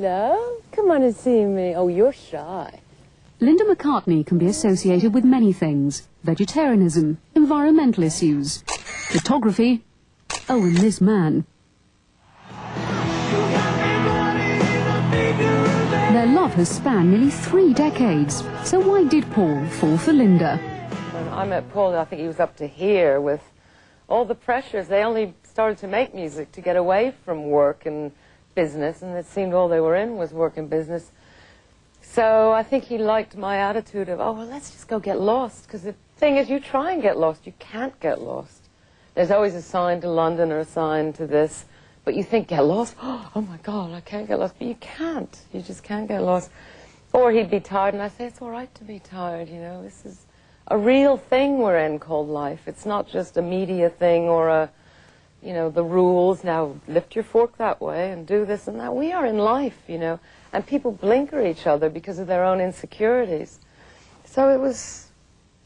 Hello? Come on and see me. Oh, you're shy. Linda McCartney can be associated with many things. Vegetarianism, environmental issues, photography, oh, and this man. Their love has spanned nearly 3 decades. So why did Paul fall for Linda? When I met Paul, I think he was up to here with all the pressures. They only started to make music to get away from work and business, and it seemed all they were in was work and business. So I think he liked my attitude of, oh, well, let's just go get lost. Because the thing is, you try and get lost, you can't get lost. There's always a sign to London or a sign to this. But you think, get lost? Oh, my God, I can't get lost. But you can't. You just can't get lost. Or he'd be tired, and I say, it's all right to be tired, you know. This is a real thing we're in called life. It's not just a media thing or a, you know, the rules. Now, lift your fork that way and do this and that. We are in life, you know. And people blinker each other because of their own insecurities. So it was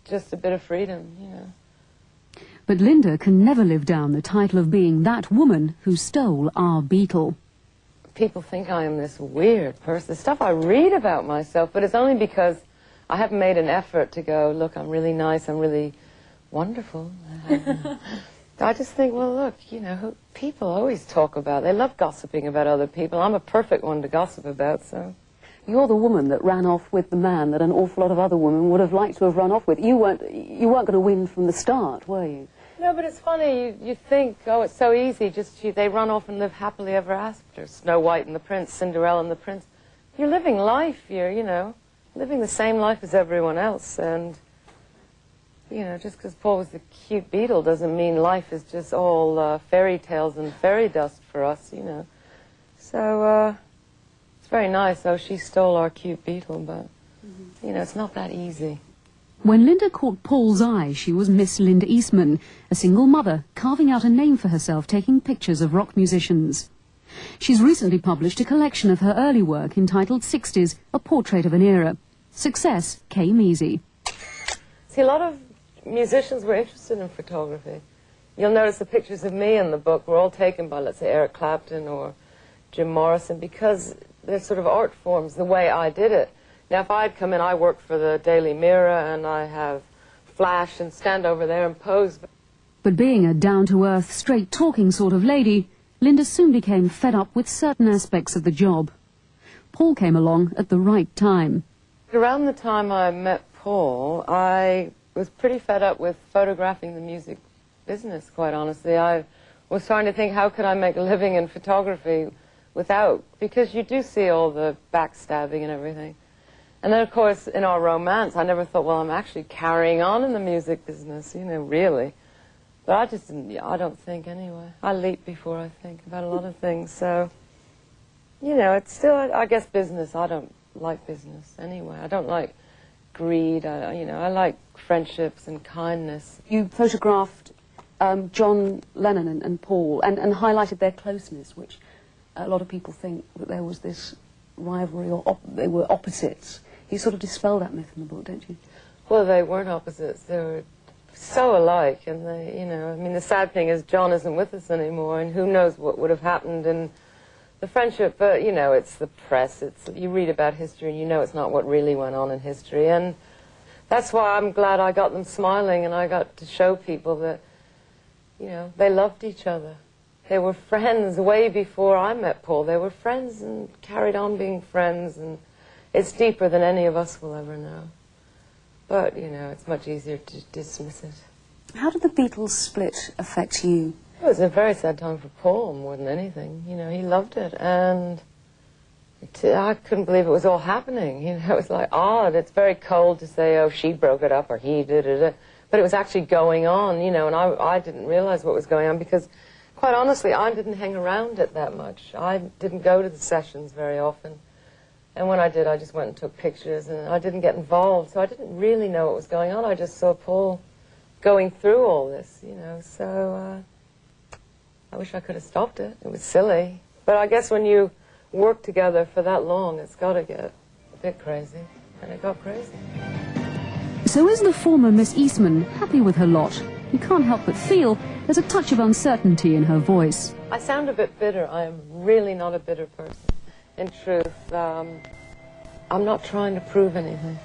just a bit of freedom, you know. But Linda can never live down the title of being that woman who stole our Beatle. People think I am this weird person. The stuff I read about myself, but it's only because I haven't made an effort to go, look, I'm really nice, I'm really wonderful. I just think, well, look, you know, people always talk about, they love gossiping about other people. I'm a perfect one to gossip about, so. You're the woman that ran off with the man that an awful lot of other women would have liked to have run off with. You weren't going to win from the start, were you? No, but it's funny, you think, oh, it's so easy, just they run off and live happily ever after. Snow White and the Prince, Cinderella and the Prince. You're living life, you're, you know, living the same life as everyone else. And, you know, just because Paul was the cute Beatle doesn't mean life is just all fairy tales and fairy dust for us, you know. So, it's very nice, though, she stole our cute Beatle, but, you know, it's not that easy. When Linda caught Paul's eye, she was Miss Linda Eastman, a single mother, carving out a name for herself, taking pictures of rock musicians. She's recently published a collection of her early work entitled 60s, A Portrait of an Era. Success came easy. See, a lot of musicians were interested in photography. You'll notice the pictures of me in the book were all taken by, let's say, Eric Clapton or Jim Morrison, because they're sort of art forms, the way I did it. Now, if I'd come in, I worked for the Daily Mirror, and I have flash and stand over there and pose. But being a down-to-earth, straight-talking sort of lady, Linda soon became fed up with certain aspects of the job. Paul came along at the right time. Around the time I met Paul, I was pretty fed up with photographing the music business, quite honestly. I was trying to think, how could I make a living in photography without, because you do see all the backstabbing and everything. And then, of course, in our romance, I never thought, well, I'm actually carrying on in the music business, you know, really. But I just didn't, I don't think anyway. I leap before I think about a lot of things. So, you know, it's still, I guess, business. I don't like business anyway. I don't like greed. You know, I like friendships and kindness. You photographed John Lennon and Paul and highlighted their closeness, which a lot of people think that there was this rivalry or they were opposites. You sort of dispel that myth in the book, don't you? Well, they weren't opposites. They were so alike, and they, you know, I mean, the sad thing is John isn't with us anymore, and who knows what would have happened in the friendship. But, you know, it's the press. It's, you read about history, and you know it's not what really went on in history. And that's why I'm glad I got them smiling, and I got to show people that, you know, they loved each other. They were friends way before I met Paul. They were friends and carried on being friends, and it's deeper than any of us will ever know. But, you know, it's much easier to dismiss it. How did the Beatles split affect you? It was a very sad time for Paul more than anything. You know, he loved it, and I couldn't believe it was all happening. You know, it was like odd. It's very cold to say, oh, she broke it up or he did it. But it was actually going on, you know, and I didn't realize what was going on because, quite honestly, I didn't hang around it that much. I didn't go to the sessions very often. And when I did, I just went and took pictures, and I didn't get involved, so I didn't really know what was going on. I just saw Paul going through all this, you know, so I wish I could have stopped it. It was silly. But I guess when you work together for that long, it's got to get a bit crazy, and it got crazy. So is the former Miss Eastman happy with her lot? You can't help but feel there's a touch of uncertainty in her voice. I sound a bit bitter. I am really not a bitter person. in truth, I'm not trying to prove anything.